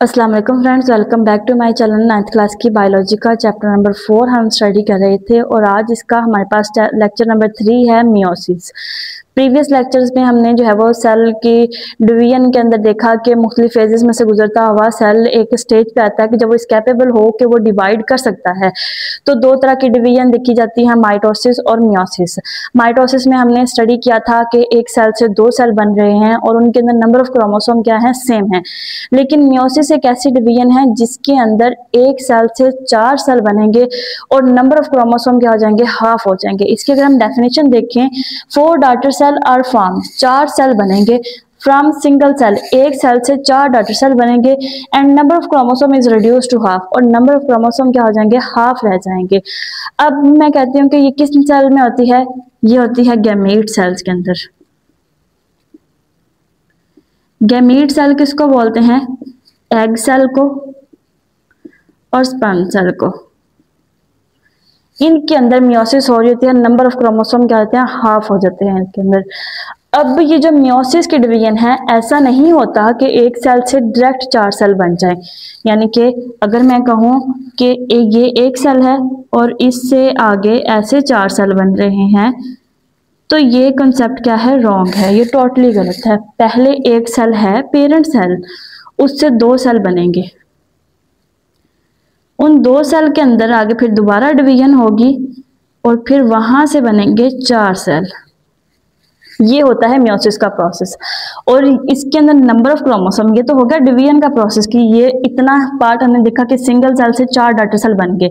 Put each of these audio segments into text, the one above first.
अस्सलाम वालेकुम friends, welcome back to my channel. 9th class की बायोलॉजी का चैप्टर नंबर 4 हम स्टडी कर रहे थे और आज इसका हमारे पास लेक्चर नंबर 3 है मियोसिस। प्रीवियस लेक्चर्स में हमने जो है वो सेल की डिवीजन के अंदर देखा कि मुख्तलिफ फेजेस में से गुजरता हुआ सेल एक स्टेज पे आता है कि जब वो इस कैपेबल हो कि वो डिवाइड कर सकता है। तो दो तरह की डिवीजन देखी जाती है, माइटोसिस और मियोसिस। माइटोसिस में हमने स्टडी किया था कि एक सेल से दो सेल बन रहे हैं और उनके अंदर नंबर ऑफ क्रोमोसोम क्या है, सेम है। लेकिन मियोसिस एक ऐसी डिवीजन है जिसके अंदर एक सेल से चार सेल बनेंगे और नंबर ऑफ क्रोमोसोम क्या हो जाएंगे, हाफ हो जाएंगे। इसकी अगर हम डेफिनेशन देखें, 4 डॉटर सेल आर फॉर्म, चार सेल बनेंगे फ्रॉम सिंगल सेल, एक सेल से चार डॉटर सेल बनेंगे and number of chromosome is reduce to half, और नंबर ऑफ क्रोमोसोम क्या हो जाएंगे, हाफ रह जाएंगे। अब मैं कहती हूँ कि ये किस सेल में होती है, ये होती है गैमीट सेल्स के अंदर। गैमीट सेल किसको बोलते हैं, एग सेल को और स्पर्म सेल को। इनके अंदर मियोसिस हो रही होती है, नंबर ऑफ क्रोमोसोम क्या होते हैं, हाफ हो जाते हैं इनके अंदर। अब ये जो मियोसिस की डिवीजन है, ऐसा नहीं होता कि एक सेल से डायरेक्ट चार सेल बन जाए। यानी कि अगर मैं कहूं कि ये एक सेल है और इससे आगे ऐसे चार सेल बन रहे हैं, तो ये कंसेप्ट क्या है, रॉन्ग है, ये टोटली गलत है। पहले एक सेल है पेरेंट सेल, उससे दो सेल बनेंगे, उन दो सेल के अंदर आगे फिर दोबारा डिवीजन होगी और फिर वहां से बनेंगे चार सेल। ये होता है मियोसिस का प्रोसेस। और इसके अंदर नंबर ऑफ क्रोमोसोम, ये तो हो गया डिवीजन का प्रोसेस कि ये इतना पार्ट हमने देखा कि सिंगल सेल से चार डॉटर सेल बन गए।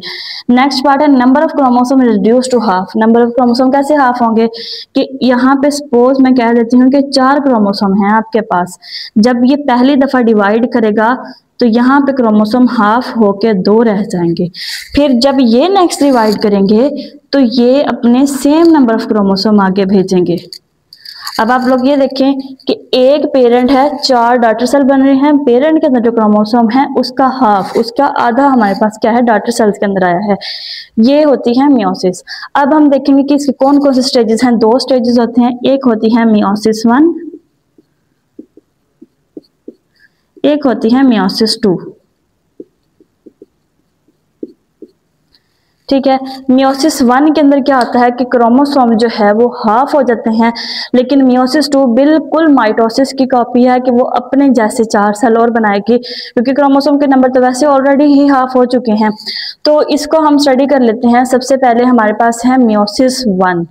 नेक्स्ट पार्ट है number of chromosome reduce to half. Number of chromosome कैसे हाफ होंगे कि यहाँ पे सपोज मैं कह देती हूँ कि चार क्रोमोसोम है आपके पास, जब ये पहली दफा डिवाइड करेगा तो यहाँ पे क्रोमोसोम हाफ होके दो रह जाएंगे। फिर जब ये नेक्स्ट डिवाइड करेंगे तो ये अपने सेम नंबर ऑफ क्रोमोसोम आगे भेजेंगे। अब आप लोग ये देखें कि एक पेरेंट है, चार डॉटर सेल बन रहे हैं, पेरेंट के अंदर जो क्रोमोसोम है उसका हाफ, उसका आधा हमारे पास क्या है, डॉटर सेल्स के अंदर आया है। ये होती है मियोसिस। अब हम देखेंगे कि इसके कौन कौन से स्टेजेस हैं। दो स्टेजेस होते हैं, एक होती है मियोसिस 1, एक होती है मियोसिस 2। ठीक है, मियोसिस 1 के अंदर क्या होता है कि क्रोमोसोम जो है वो हाफ हो जाते हैं, लेकिन मियोसिस 2 बिल्कुल माइटोसिस की कॉपी है कि वो अपने जैसे चार सेल और बनाएगी, क्योंकि क्रोमोसोम के नंबर तो वैसे ऑलरेडी ही हाफ हो चुके हैं। तो इसको हम स्टडी कर लेते हैं। सबसे पहले हमारे पास है मियोसिस 1।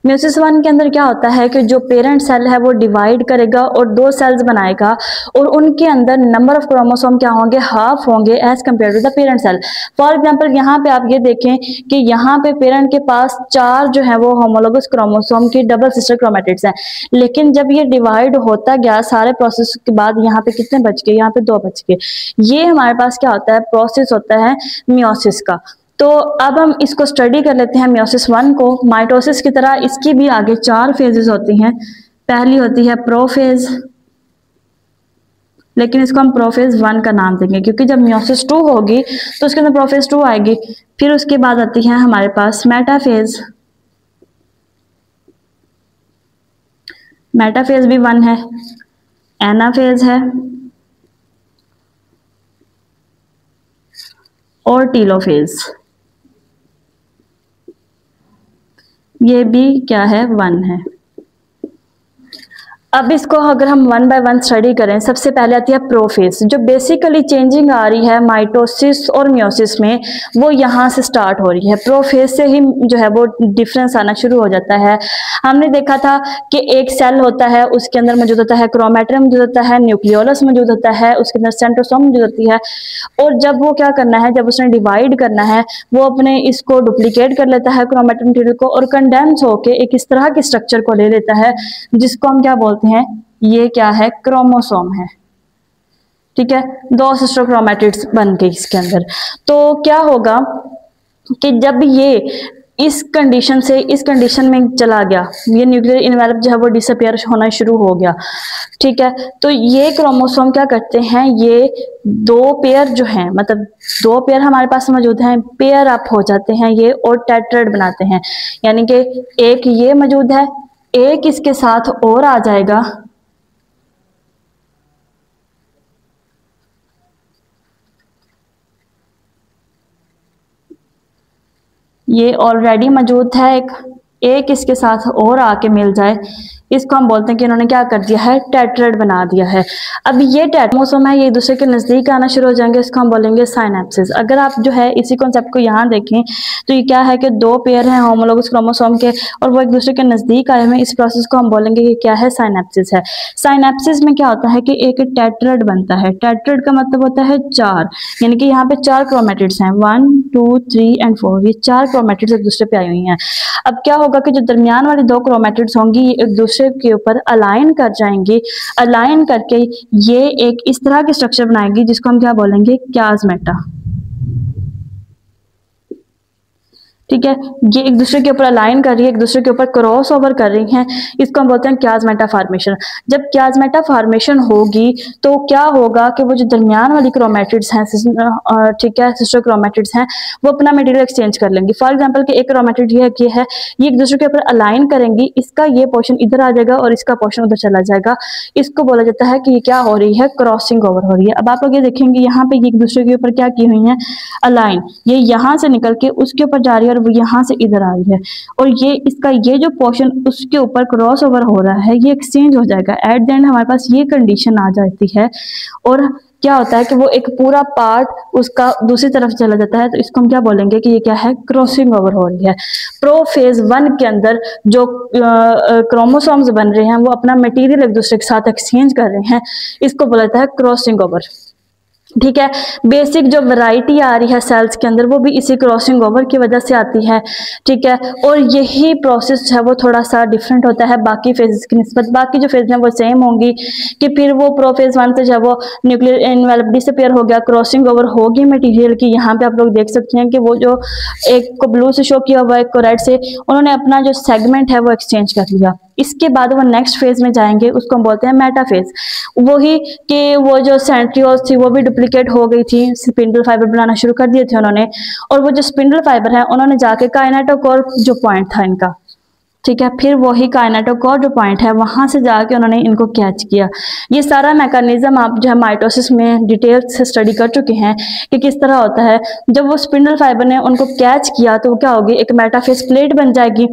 मियोसिस 1 के अंदर क्या होता है कि जो पेरेंट सेल है वो डिवाइड करेगा और दो सेल्स बनाएगा और उनके अंदर नंबर ऑफ क्रोमोसोम क्या होंगे, हाफ होंगे as compare to the parent cell. For example यहाँ पे आप ये देखें कि यहाँ पे पेरेंट के पास चार जो है वो होमोलोगस क्रोमोसोम की डबल सिस्टर क्रोमेटिड्स हैं, लेकिन जब ये डिवाइड होता गया सारे प्रोसेस के बाद यहाँ पे कितने बच गए, यहाँ पे दो बच गए। ये हमारे पास क्या होता है, प्रोसेस होता है मियोसिस का। तो अब हम इसको स्टडी कर लेते हैं मियोसिस 1 को। माइटोसिस की तरह इसकी भी आगे चार फेजेस होती हैं। पहली होती है प्रोफेज, लेकिन इसको हम प्रोफेज 1 का नाम देंगे क्योंकि जब मियोसिस 2 होगी तो उसके अंदर प्रोफेज 2 आएगी। फिर उसके बाद आती है हमारे पास मेटाफेज। मेटाफेज भी 1 है, एनाफेज है और टीलोफेज, ये भी क्या है, 1 है। अब इसको अगर हम वन बाय वन स्टडी करें, सबसे पहले आती है प्रोफेज। जो बेसिकली चेंजिंग आ रही है माइटोसिस और मियोसिस में वो यहाँ से स्टार्ट हो रही है। प्रोफेज से ही जो है वो डिफरेंस आना शुरू हो जाता है। हमने देखा था कि एक सेल होता है, उसके अंदर मौजूद होता है क्रोमैटिन मौजूद होता है, न्यूक्लियोलस मौजूद होता है, उसके अंदर सेंट्रोसोम मौजूद होती है। और जब वो क्या करना है, जब उसने डिवाइड करना है, वो अपने इसको डुप्लीकेट कर लेता है क्रोमैटिन मटेरियल को और कंडेंस होके एक इस तरह के स्ट्रक्चर को ले लेता है जिसको हम क्या बोलते हैं, ये क्या है, क्रोमोसोम है। ठीक है, दो सिस्टर क्रोमैटिड्स बन गई इसके अंदर। तो क्या होगा कि जब ये इस कंडीशन से इस कंडीशन में चला गया, ये न्यूक्लियर इनवेलप जो है वो डिसअपियर होना शुरू हो गया। ठीक है, तो ये क्रोमोसोम क्या करते हैं, ये दो पेयर जो हैं, मतलब दो पेयर हमारे पास मौजूद हैं, पेयर अप हो जाते हैं ये और टेट्राड बनाते हैं। यानी कि एक ये मौजूद है, एक इसके साथ और आ जाएगा, ये ऑलरेडी मौजूद है, एक इसके साथ और आके मिल जाए, इसको हम बोलते हैं कि इन्होंने क्या कर दिया है, टेट्राड बना दिया है। अब ये क्रोमोसोम है, ये एक दूसरे के नजदीक आना शुरू हो जाएंगे, इसको हम बोलेंगे साइनेप्सिस। अगर आप जो है इसी कॉन्सेप्ट को यहाँ देखें तो ये क्या है कि दो पेयर हैं होमोलोगस क्रोमोसोम के और वो एक दूसरे के नजदीक आए हुए, इस प्रोसेस को हम बोलेंगे कि क्या है, साइनेप्सिस है। साइनेप्सिस में क्या होता है कि एक टेट्राड बनता है। टेट्राड का मतलब होता है 4, यानी कि यहाँ पे 4 क्रोमेटिड्स हैं, 1 2 3 एंड 4, ये 4 क्रोमेटिड्स एक दूसरे पे आई हुई हैं। अब क्या होगा कि जो दरमियान वाली 2 क्रोमेटिड्स होंगी ये एक दूसरे के ऊपर अलाइन कर जाएंगी, अलाइन करके ये एक इस तरह की स्ट्रक्चर बनाएंगी जिसको हम क्या बोलेंगे, क्याज़मेटा। ठीक है, ये एक दूसरे के ऊपर अलाइन कर रही है, एक दूसरे के ऊपर क्रॉस ओवर कर रही हैं, इसको हम बोलते हैं क्याज़मेटा फॉर्मेशन। जब क्याज़मेटा फॉर्मेशन होगी तो क्या होगा कि वो जो दरमियान वाली क्रोमेटिड्स हैं, ठीक है, सिस्टर क्रोमेटिड्स हैं, वो अपना मटेरियल एक्सचेंज कर लेंगी। फॉर एग्जांपल कि एक क्रोमेटिड ये है, ये एक दूसरे के ऊपर अलाइन करेंगी, इसका ये पोर्शन इधर आ जाएगा और इसका पोर्शन उधर चला जाएगा। इसको बोला जाता है कि ये क्या हो रही है, क्रॉसिंग ओवर हो रही है। अब आप लोग ये देखेंगे यहाँ पे ये एक दूसरे के ऊपर क्या की हुई है, अलाइन, ये यहाँ से निकल के उसके ऊपर जा रही है और वो यहाँ से इधर आ रही है, और ये इसका ये जो पोर्शन उसके ऊपर क्रॉस ओवर हो रहा है ये एक्सचेंज हो जाएगा। एट द एंड हमारे पास ये कंडीशन आ जाती है और क्या होता है कि वो एक पूरा पार्ट उसका दूसरी तरफ चला जाता है, तो इसको हम क्या बोलेंगे कि ये क्या है, क्रॉसिंग ओवर हो रही है। प्रोफेज 1 के अंदर जो क्रोमोसोम्स बन रहे हैं वो अपना मटेरियल एक दूसरे के साथ एक्सचेंज कर रहे हैं, इसको बोला जाता है क्रॉसिंग ओवर। ठीक है, बेसिक जो वैरायटी आ रही है सेल्स के अंदर वो भी इसी क्रॉसिंग ओवर की वजह से आती है। ठीक है, और यही प्रोसेस है वो थोड़ा सा डिफरेंट होता है बाकी फेजेस की निस्बत। बाकी जो फेज हैं वो सेम होंगी कि फिर वो प्रोफेज 1 से जब वो न्यूक्लियर इनवेलप डिसअपीयर हो गया, क्रॉसिंग ओवर होगी मटीरियल की। यहाँ पे आप लोग देख सकते हैं कि वो जो एक को ब्लू से शो किया हुआ है, एक को रेड से, उन्होंने अपना जो सेगमेंट है वो एक्सचेंज कर लिया। इसके बाद वो नेक्स्ट फेज में जाएंगे, उसको हम बोलते हैं मेटाफेज। वही कि वो जो सेंट्रियोल्स थी वो भी डुप्लीकेट हो गई थी, स्पिंडल फाइबर बनाना शुरू कर दिए थे उन्होंने, और वो जो स्पिंडल फाइबर है उन्होंने जाके काइनेटोकोर जो पॉइंट था इनका, ठीक है, फिर वही काइनेटोकोर जो पॉइंट है वहां से जाके उन्होंने इनको कैच किया। ये सारा मैकेनिज्म आप जो है माइटोसिस में डिटेल से स्टडी कर चुके हैं कि किस तरह होता है। जब वो स्पिंडल फाइबर ने उनको कैच किया तो क्या होगी, एक मेटाफेज प्लेट बन जाएगी।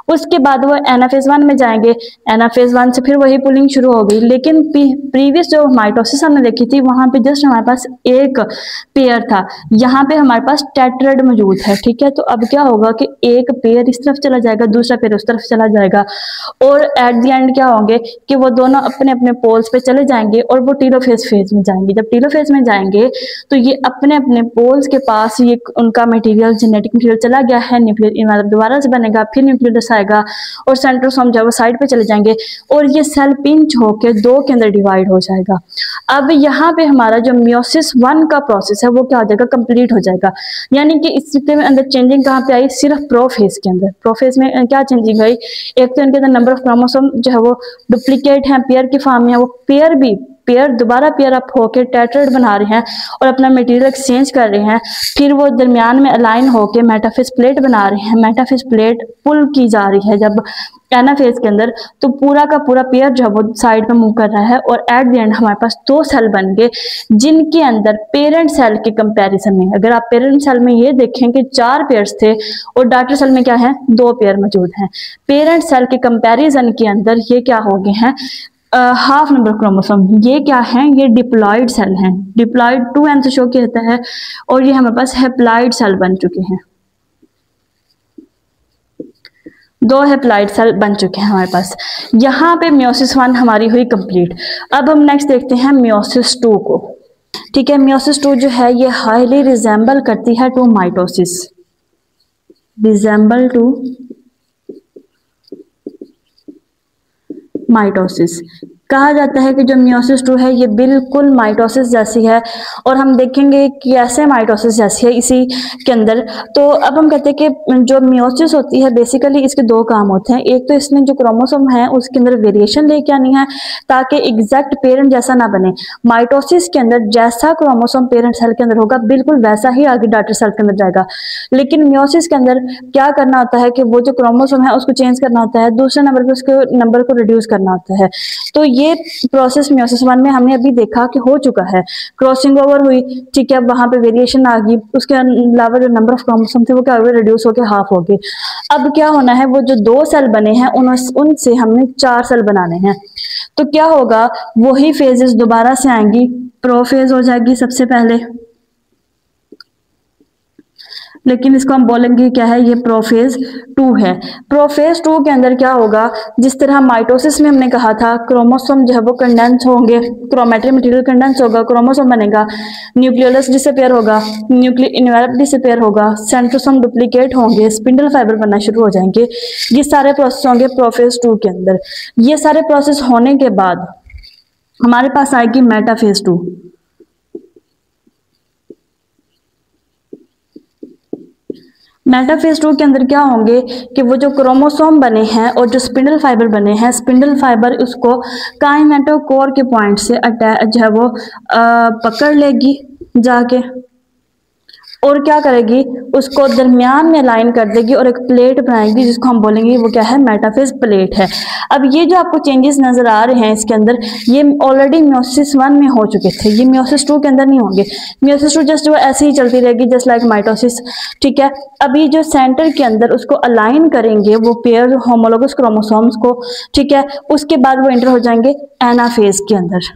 उसके बाद वो एनाफेज 1 में जाएंगे, एनाफेज 1 से फिर वही पुलिंग शुरू होगी। लेकिन प्रीवियस जो माइटोसिस हमने देखी थी वहां पे जस्ट हमारे पास एक पेयर था, यहाँ पे हमारे पास टेट्राड मौजूद है। ठीक है, तो अब क्या होगा कि एक पेयर इस तरफ चला जाएगा, दूसरा पेयर उस तरफ चला जाएगा, और एट द एंड क्या होंगे कि वो दोनों अपने अपने पोल्स पे चले जाएंगे और वो टीलोफेज फेज में जाएंगे। जब टीलोफेज में जाएंगे तो ये अपने अपने पोल्स के पास ये उनका मटेरियल, जेनेटिक मटेरियल चला गया है, न्यूक्लियर इनवेलप दोबारा से बनेगा, फिर न्यूक्लियस आएगा और सेंट्रोसोम जो है वो साइड पे चले जाएंगे और ये सेल पिंच होकर 2 के अंदर डिवाइड हो जाएगा। अब यहाँ पे हमारा जो मियोसिस 1 का प्रोसेस है वो क्या हो जाएगा, कंप्लीट हो जाएगा। यानी कि इसके अंदर चेंजिंग कहाँ पे आई, सिर्फ प्रोफेज के अंदर। प्रोफेज में क्या चेंजिंग आई, एक तो इनके अंदर नंबर ऑफ क्रोमोसोम जो है वो डुप्लीकेट हैं, पेयर की फॉर्म में है, वो पेयर दोबारा पेयर अप होकर टेट्राड बना रहे हैं और अपना मटेरियल एक्सचेंज कर रहे हैं। फिर वो दरमियान में अलाइन होकर मेटाफेज प्लेट बना रहे हैं, मेटाफेज प्लेट पुल की जा रही है जब एनाफेज के अंदर, तो पूरा का पूरा पेयर जो है वो साइड में मूव कर रहा है और एट द एंड हमारे पास 2 सेल बन गए जिनके अंदर पेरेंट सेल के कंपैरिजन में, अगर आप पेरेंट सेल में ये देखें कि 4 पेयर्स थे और डॉटर सेल में क्या है, 2 पेयर मौजूद हैं। पेरेंट सेल के कंपैरिजन के अंदर ये क्या हो गए हैं, हाफ नंबर क्रोमोसोम, ये क्या है, ये डिप्लॉइड सेल हैं। डिप्लॉइड 2n से शो किया जाता है और ये हमारे पास हैप्लॉइड सेल बन चुके हैं, 2 हैप्लॉइड सेल बन चुके हैं हमारे पास। यहाँ पे मियोसिस 1 हमारी हुई कंप्लीट। अब हम नेक्स्ट देखते हैं मियोसिस 2 को। ठीक है, मियोसिस 2 जो है ये हाईली रिजेंबल करती है to mitosis, resemble to mitosis. कहा जाता है कि जो मियोसिस 2 है ये बिल्कुल माइटोसिस जैसी है और हम देखेंगे कि ऐसे माइटोसिस जैसी है इसी के अंदर। तो अब हम कहते हैं कि जो मियोसिस होती है बेसिकली इसके 2 काम होते हैं। एक तो इसने जो क्रोमोसोम है उसके अंदर वेरिएशन लेके आनी है ताकि एग्जैक्ट पेरेंट जैसा ना बने। माइटोसिस के अंदर जैसा क्रोमोसोम पेरेंट सेल के अंदर होगा बिल्कुल वैसा ही आगे डॉटर सेल के अंदर जाएगा। लेकिन मियोसिस के अंदर क्या करना होता है कि वो जो क्रोमोसोम है उसको चेंज करना होता है, दूसरे नंबर पर उसके नंबर को रिड्यूस करना होता है। तो ये प्रोसेस मियोसिस 1 में हमने अभी देखा कि हो चुका है, क्रॉसिंग ओवर हुई, ठीक है, वहां पे वेरिएशन आ गई, उसके अलावा जो नंबर ऑफ क्रोमोसोम थे वो क्या हो गए, रिड्यूस होकर हाफ हो गए। अब क्या होना है, वो जो 2 सेल बने हैं उनसे हमने 4 सेल बनाने हैं। तो क्या होगा, वही फेजेस दोबारा से आएंगी, प्रोफेज हो जाएगी सबसे पहले, लेकिन इसको हम बोलेंगे क्या है, ये प्रोफेज 2 है। प्रोफेज 2 के अंदर क्या होगा, जिस तरह माइटोसिस में हमने कहा था क्रोमोसोम जो है वो कंडेंस होंगे, क्रोमैटिक मटेरियल कंडेंस होगा, क्रोमोसोम बनेगा, न्यूक्लियोलस डिसअपीयर होगा, न्यूक्लियर इनवेलप डिसअपीयर होगा, सेंट्रोसोम डुप्लीकेट होंगे, स्पिंडल फाइबर बनना शुरू हो जाएंगे। ये सारे प्रोसेस होंगे प्रोफेज 2 के अंदर। ये सारे प्रोसेस होने के बाद हमारे पास आएगी मेटाफेज 2। मेटाफेज 2 के अंदर क्या होंगे कि वो जो क्रोमोसोम बने हैं और जो स्पिंडल फाइबर बने हैं, स्पिंडल फाइबर उसको काइनेटोकोर के पॉइंट से अटैच जो है वो पकड़ लेगी जाके, और क्या करेगी, उसको दरमियान में लाइन कर देगी और एक प्लेट बनाएगी जिसको हम बोलेंगे वो क्या है, मेटाफेज प्लेट है। अब ये जो आपको चेंजेस नजर आ रहे हैं इसके अंदर, ये ऑलरेडी मियोसिस 1 में हो चुके थे, ये मियोसिस 2 के अंदर नहीं होंगे। मियोसिस 2 जस्ट वो ऐसे ही चलती रहेगी जस्ट लाइक माइटोसिस, ठीक है। अभी जो सेंटर के अंदर उसको अलाइन करेंगे वो पेयर होमोलोगस क्रोमोसोम्स को, ठीक है, उसके बाद वो एंटर हो जाएंगे एनाफेज के अंदर।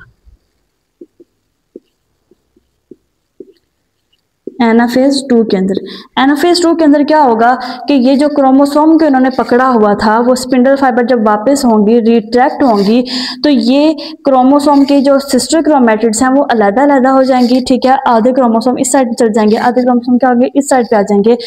एनाफेज 2 के अंदर, एनाफेज 2 के अंदर क्या होगा कि ये जो क्रोमोसोम को इन्होंने पकड़ा हुआ था वो स्पिंडल फाइबर जब वापस होंगी, रिट्रैक्ट होंगी, तो ये क्रोमोसोम के जो सिस्टर क्रोमैटिड्स हैं वो अलग-अलग हो जाएंगी, ठीक है। आधे क्रोमोसोम इस साइड चल जाएंगे, आधे क्रोमोसोम क्या होंगे, इस साइड पे आ जाएंगे,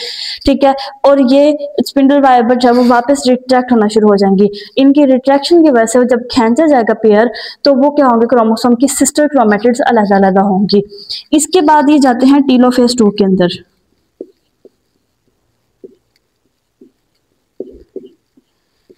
ठीक है। और ये स्पिंडल फाइबर जब वो वापस रिट्रैक्ट होना शुरू हो जाएंगी, इनकी रिट्रैक्शन की वजह से जब खींचा जाएगा पेयर, तो वो क्या होंगे, क्रोमोसोम की सिस्टर क्रोमैटिड्स अलग-अलग होंगी। इसके बाद ये जाते हैं टीलोफेज 2 के अंदर।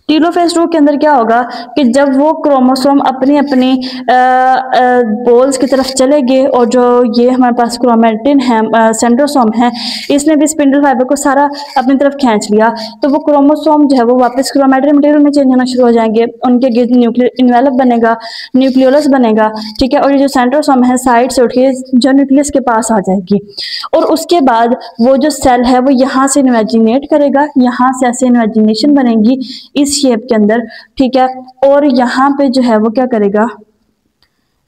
टीलोफेज 2 के अंदर क्या होगा कि जब वो क्रोमोसोम अपनी अपनी पोल्स की तरफ चलेंगे और जो ये हमारे पास क्रोमेटिन है, सेंट्रोसोम है, इसने भी स्पिंडल फाइबर को सारा अपनी तरफ खींच लिया, तो वो क्रोमोसोम जो है वो वापस क्रोमैटिक मटेरियल में चेंज होना शुरू हो जाएंगे, उनके गिर्द न्यूक्लियर इनवेलप बनेगा, न्यूक्लियोलस बनेगा, ठीक है। और ये जो सेंट्रोसोम है साइड से उठ के जो न्यूक्लियस के पास आ जाएगी, और उसके बाद वो जो सेल है वो यहाँ से इन्वेजिनेट करेगा, यहाँ से ऐसे इन्वेजिनेशन बनेगी इस शेप के अंदर, ठीक है। और यहाँ पे जो है वो क्या करेगा,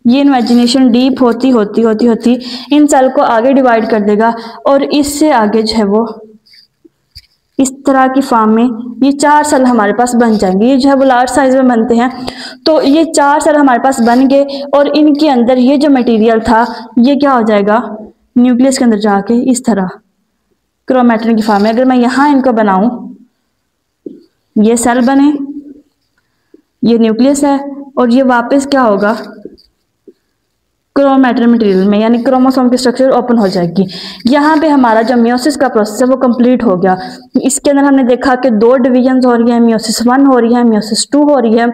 ये इन्वेजिनेशन डीप होती होती होती होती इन सेल को आगे डिवाइड कर देगा, और इससे आगे जो है वो इस तरह की फॉर्म में ये 4 सेल हमारे पास बन जाएंगे। ये जो है वो लार्ज साइज में बनते हैं, तो ये 4 सेल हमारे पास बन गए, और इनके अंदर ये जो मटेरियल था ये क्या हो जाएगा, न्यूक्लियस के अंदर जाके इस तरह क्रोमैटिन की फॉर्म में। अगर मैं यहाँ इनको बनाऊं, ये सेल बने, ये न्यूक्लियस है, और ये वापस क्या होगा, क्रोमैटिन मटेरियल में, यानी क्रोमोसोम की स्ट्रक्चर ओपन हो जाएगी। यहाँ पे हमारा जो मियोसिस का प्रोसेस है वो कंप्लीट हो गया। इसके अंदर हमने देखा कि 2 डिवीजन हो रही है, मियोसिस 1 हो रही है, मियोसिस 2 हो रही है।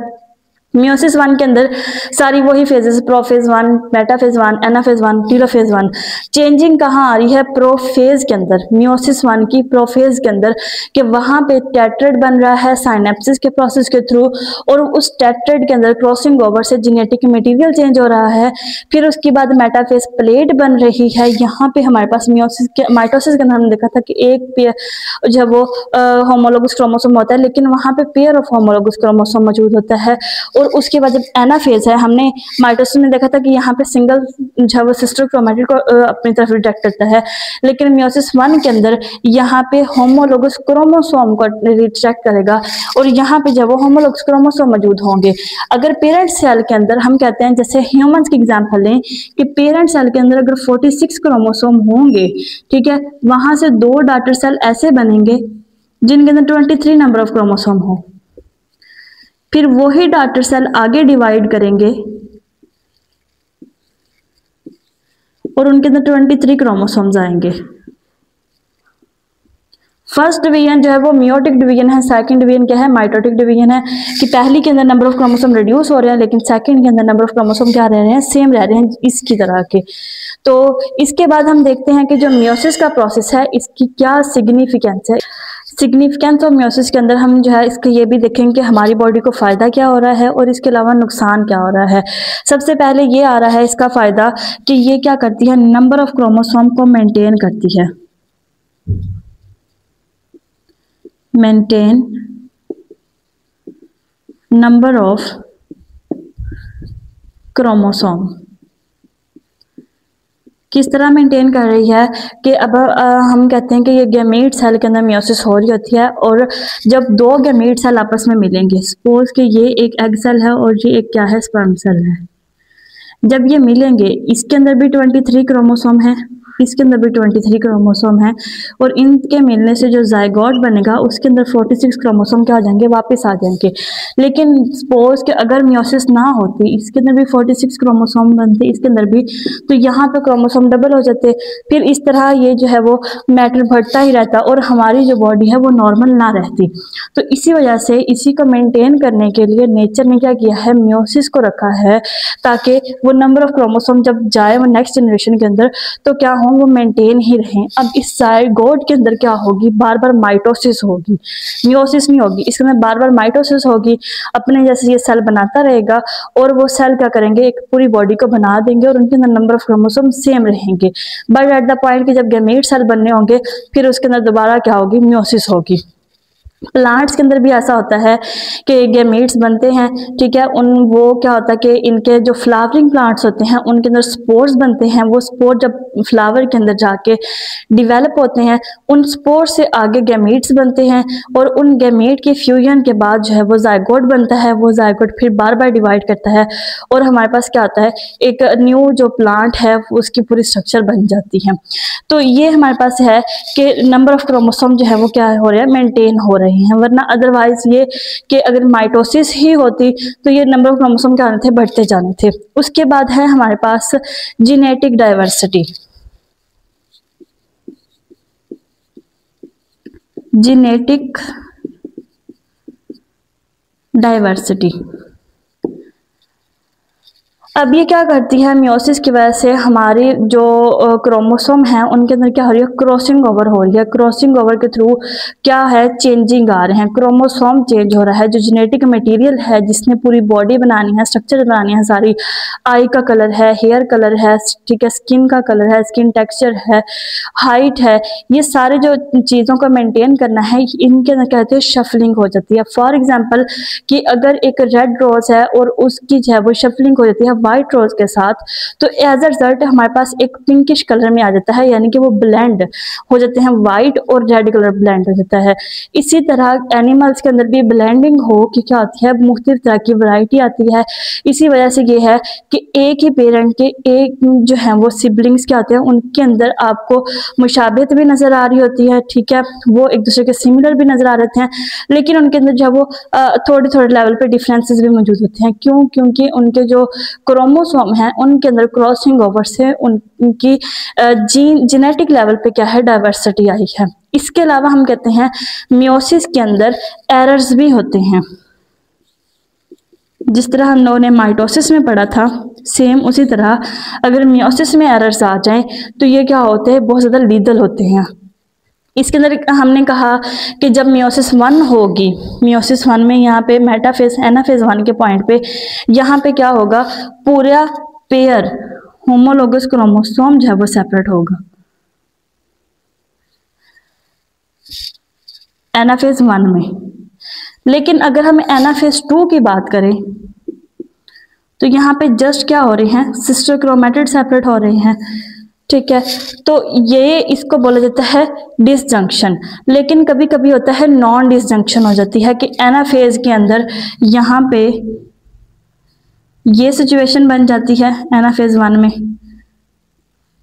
मियोसिस 1 के अंदर सारी वही phases, prophase 1, metaphase 1, anaphase 1, telophase 1। Changing कहाँ आ रही है, प्रोफेज के अंदर, मियोसिस 1 की प्रोफेज के अंदर, कि वहां पे टेट्राइड बन रहा है साइनेप्सिस के प्रोसेस के थ्रू, और उस टेट्राइड के अंदर क्रॉसिंग ओवर से जेनेटिक मटेरियल चेंज हो रहा है। फिर उसके बाद मेटाफेज प्लेट बन रही है। यहाँ पे हमारे पास मियोसिस के माइटोसिस के अंदर हमने देखा था कि एक पेयर जो वो होमोलोगस क्रोमोसोम होता है, लेकिन वहां पे पेयर ऑफ होमोलोगस क्रोमोसोम मौजूद होता है। और उसके बाद जब एनाफेज है, हमने माइटोसिस में देखा था कि यहाँ पे सिंगल जो है वो सिस्टर क्रोमैटिड को अपनी तरफ रिट्रैक्ट करता है, लेकिन मियोसिस 1 के अंदर यहाँ पे होमोलोगस क्रोमोसोम को रिट्रैक्ट करेगा, और यहाँ पे जब वो होमोलोगस क्रोमोसोम मौजूद होंगे। अगर पेरेंट सेल के अंदर हम कहते हैं, जैसे ह्यूमंस की एग्जांपल लें कि पेरेंट सेल के अंदर अगर 46 क्रोमोसोम होंगे, ठीक है, वहां से 2 डॉटर सेल ऐसे बनेंगे जिनके अंदर 23 नंबर ऑफ क्रोमोसोम हो। फिर वही डॉटर सेल आगे डिवाइड करेंगे और उनके अंदर 23 क्रोमोसोम्स आएंगे। फर्स्ट डिवीजन जो है वो मियोटिक डिवीजन है, सेकंड डिवीजन क्या है, माइटोटिक डिवीजन है, कि पहली के अंदर नंबर ऑफ क्रोमोसोम रिड्यूस हो रहे हैं, लेकिन सेकंड के अंदर नंबर ऑफ क्रोमोसोम क्या रह रहे हैं, सेम रह रहे हैं इसकी तरह के। तो इसके बाद हम देखते हैं कि जो मियोसिस का प्रोसेस है इसकी क्या सिग्निफिकेंस है। सिग्निफिकेंस ऑफ मियोसिस के अंदर हम जो है इसके ये भी देखेंगे कि हमारी बॉडी को फ़ायदा क्या हो रहा है और इसके अलावा नुकसान क्या हो रहा है। सबसे पहले ये आ रहा है इसका फ़ायदा कि ये क्या करती है, नंबर ऑफ क्रोमोसोम को मेंटेन करती है, मेंटेन नंबर ऑफ क्रोमोसोम। किस तरह मेंटेन कर रही है कि अब हम कहते हैं कि ये गैमीट सेल के अंदर मियोसिस हो रही होती है और जब दो गैमीट सेल आपस में मिलेंगे, सपोज कि ये एक एग सेल है और ये एक क्या है, स्पर्म सेल है। जब ये मिलेंगे इसके अंदर भी 23 क्रोमोसोम है, इसके अंदर भी 23 क्रोमोसोम है और इनके मिलने से जो जायगोट बनेगा उसके अंदर 46 क्रोमोसोम क्या आ जाएंगे, वापस आ जाएंगे। लेकिन सपोज कि अगर मियोसिस ना होती, इसके अंदर भी 46 क्रोमोसोम बनते, इसके अंदर भी, तो यहाँ पे क्रोमोसोम डबल हो जाते। फिर इस तरह ये जो है वो मैटर बढ़ता ही रहता और हमारी जो बॉडी है वो नॉर्मल ना रहती। तो इसी वजह से इसी को मेंटेन करने के लिए नेचर ने क्या किया है, मियोसिस को रखा है ताकि वो नंबर ऑफ क्रोमोसोम जब जाए वो नेक्स्ट जनरेशन के अंदर तो क्या हो, वो मेंटेन ही रहें। अब इस जायगोट के अंदर क्या होगी, बार बार माइटोसिस होगी, मियोसिस नहीं होगी। इसके अंदर बार बार माइटोसिस होगी, अपने जैसे ये सेल बनाता रहेगा और वो सेल क्या करेंगे, एक पूरी बॉडी को बना देंगे और उनके अंदर नंबर ऑफ क्रोमोसोम सेम रहेंगे। बट एट द पॉइंट कि जब गैमीट सेल बनने होंगे फिर उसके अंदर दोबारा क्या होगी, मियोसिस होगी। प्लांट्स के अंदर भी ऐसा होता है कि गैमीट्स बनते हैं, ठीक है। वो क्या होता है कि इनके जो फ्लावरिंग प्लांट्स होते हैं उनके अंदर स्पोर्स बनते हैं। वो स्पोर जब फ्लावर के अंदर जाके डिवेलप होते हैं, उन स्पोर से आगे गैमीट्स बनते हैं और उन गैमीट के फ्यूजन के बाद जो है वो जायगोट बनता है। वो जायगोट फिर बार बार डिवाइड करता है और हमारे पास क्या होता है, एक न्यू जो प्लांट है उसकी पूरी स्ट्रक्चर बन जाती है। तो ये हमारे पास है कि नंबर ऑफ क्रोमोसोम जो है वो क्या हो रहा है, मेंटेन हो रहे हैं। वरना अदरवाइज ये कि अगर माइटोसिस ही होती तो ये नंबर ऑफ क्रोमोसोम क्या थे, बढ़ते जाने थे। उसके बाद है हमारे पास जीनेटिक डाइवर्सिटी। जीनेटिक डाइवर्सिटी अब ये क्या करती है, मियोसिस की वजह से हमारी जो क्रोमोसोम है उनके अंदर क्या हो रही है, क्रॉसिंग ओवर हो रही है। क्रॉसिंग ओवर के थ्रू क्या है, चेंजिंग आ रहे हैं, क्रोमोसोम चेंज हो रहा है। जो जेनेटिक मटेरियल है जिसने पूरी बॉडी बनानी है, स्ट्रक्चर बनानी है सारी, आई का कलर है, हेयर कलर है, ठीक है, स्किन का कलर है, स्किन टेक्सचर है, हाइट है, ये सारे जो चीज़ों को मेंटेन करना है इनके अंदर कहते हैं शफलिंग हो जाती है। फॉर एग्जाम्पल कि अगर एक रेड रोज है और उसकी जो है वो शफलिंग हो जाती है व्हाइट रोज के साथ, तो एज अ रिजल्ट हमारे पास एक पिंकिश कलर में आ जाता है, यानी कि वो ब्लेंड हो जाते हैं, व्हाइट और रेड कलर ब्लेंड हो जाता है। इसी तरह एनिमल्स के अंदर भी ब्लेंडिंग हो कि क्या होती है, मुख्तलिफ तरह की वैरायटी आती है। इसी वजह से ये है कि एक ही पेरेंट के एक जो है वो सिबलिंग्स क्या होते हैं उनके अंदर आपको मुशाबिहत भी नजर आ रही होती है, ठीक है, वो एक दूसरे के सिमिलर भी नजर आ रहे हैं, लेकिन उनके अंदर जो है वो थोड़े थोड़े लेवल पे डिफरेंसेस भी मौजूद होते हैं। क्यों? क्योंकि उनके जो क्रोमोसोम हैं उनके अंदर क्रॉसिंग ओवर से उनकी जेनेटिक लेवल पे क्या है, डाइवर्सिटी आई है। इसके अलावा हम कहते हैं मियोसिस के अंदर एरर्स भी होते हैं। जिस तरह हम लोगों ने माइटोसिस में पढ़ा था, सेम उसी तरह अगर मियोसिस में एरर्स आ जाएं तो ये क्या होते हैं, बहुत ज़्यादा लीदल होते हैं। इसके अंदर हमने कहा कि जब मियोसिस 1 होगी, मियोसिस 1 में यहाँ पे मेटाफेज एनाफेज 1 के पॉइंट पे यहाँ पे क्या होगा, पूरा पेयर होमोलोगस क्रोमोसोम जो है वो सेपरेट होगा एनाफेज 1 में। लेकिन अगर हम एनाफेज 2 की बात करें तो यहाँ पे जस्ट क्या हो रहे हैं, सिस्टर क्रोमेटिड सेपरेट हो रहे हैं, ठीक है। तो ये इसको बोला जाता है डिसजंक्शन। लेकिन कभी कभी होता है नॉन डिसजंक्शन हो जाती है कि एनाफेज के अंदर यहाँ पे ये सिचुएशन बन जाती है एनाफेज 1 में,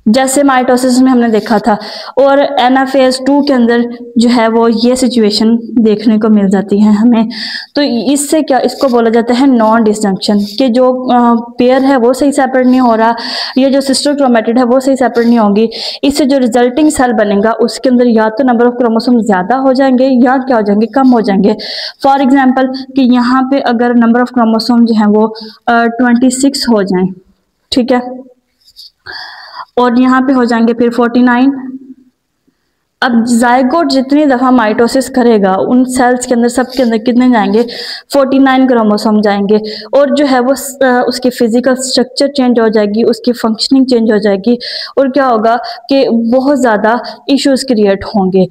जैसे माइटोसिस में हमने देखा था, और एनाफेज 2 के अंदर जो है वो ये सिचुएशन देखने को मिल जाती है हमें। तो इससे क्या, इसको बोला जाता है नॉन डिसजंक्शन, कि जो पेयर है वो सही सेपरेट नहीं हो रहा, ये जो सिस्टर क्रोमेटिड है वो सही सेपरेट नहीं होगी। इससे जो रिजल्टिंग सेल बनेगा उसके अंदर या तो नंबर ऑफ क्रोमोसोम ज्यादा हो जाएंगे या क्या हो जाएंगे, कम हो जाएंगे। फॉर एग्जाम्पल कि यहाँ पे अगर नंबर ऑफ क्रोमोसोम जो है वो 26 हो जाए, ठीक है, और यहाँ पे हो जाएंगे फिर 49, अब जायगोट जितनी दफ़ा माइटोसिस करेगा उन सेल्स के अंदर, सबके अंदर कितने जाएंगे, 49 क्रोमोसोम जाएंगे। और जो है वो उसकी फिजिकल स्ट्रक्चर चेंज हो जाएगी, उसकी फंक्शनिंग चेंज हो जाएगी, और क्या होगा कि बहुत ज़्यादा इश्यूज क्रिएट होंगे।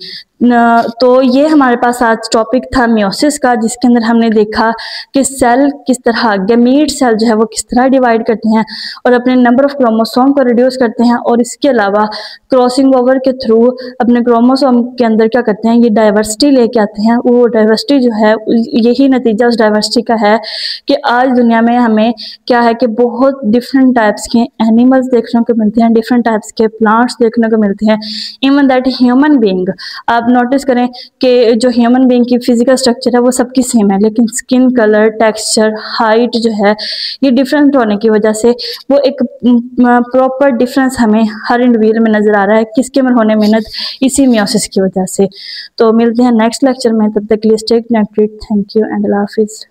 तो ये हमारे पास आज टॉपिक था मियोसिस का, जिसके अंदर हमने देखा कि सेल किस तरह, गैमीट सेल जो है वो किस तरह डिवाइड करते हैं और अपने नंबर ऑफ क्रोमोसोम को रिड्यूस करते हैं, और इसके अलावा क्रॉसिंग ओवर के थ्रू अपने क्रोमोसोम के अंदर क्या करते हैं, ये डाइवर्सिटी लेके आते हैं। वो डाइवर्सिटी जो है, यही नतीजा उस डाइवर्सिटी का है कि आज दुनिया में हमें क्या है कि बहुत डिफरेंट टाइप्स के एनिमल्स देखने को मिलते हैं, डिफरेंट टाइप्स के प्लांट्स देखने को मिलते हैं। इवन दैट ह्यूमन बीइंग, आप नोटिस करें कि जो ह्यूमन बीइंग की फिजिकल स्ट्रक्चर है वो सबकी सेम है, लेकिन स्किन कलर, टेक्सचर, हाइट जो है ये डिफरेंट होने की वजह से वो एक प्रॉपर डिफरेंस हमें हर इंडिविजुअल में नजर आ रहा है। किसके में होने मेहनत, इसी मियोसिस की वजह से। तो मिलते हैं नेक्स्ट लेक्चर में, तब तक के लिए stay connected. Thank you and Allah Hafiz.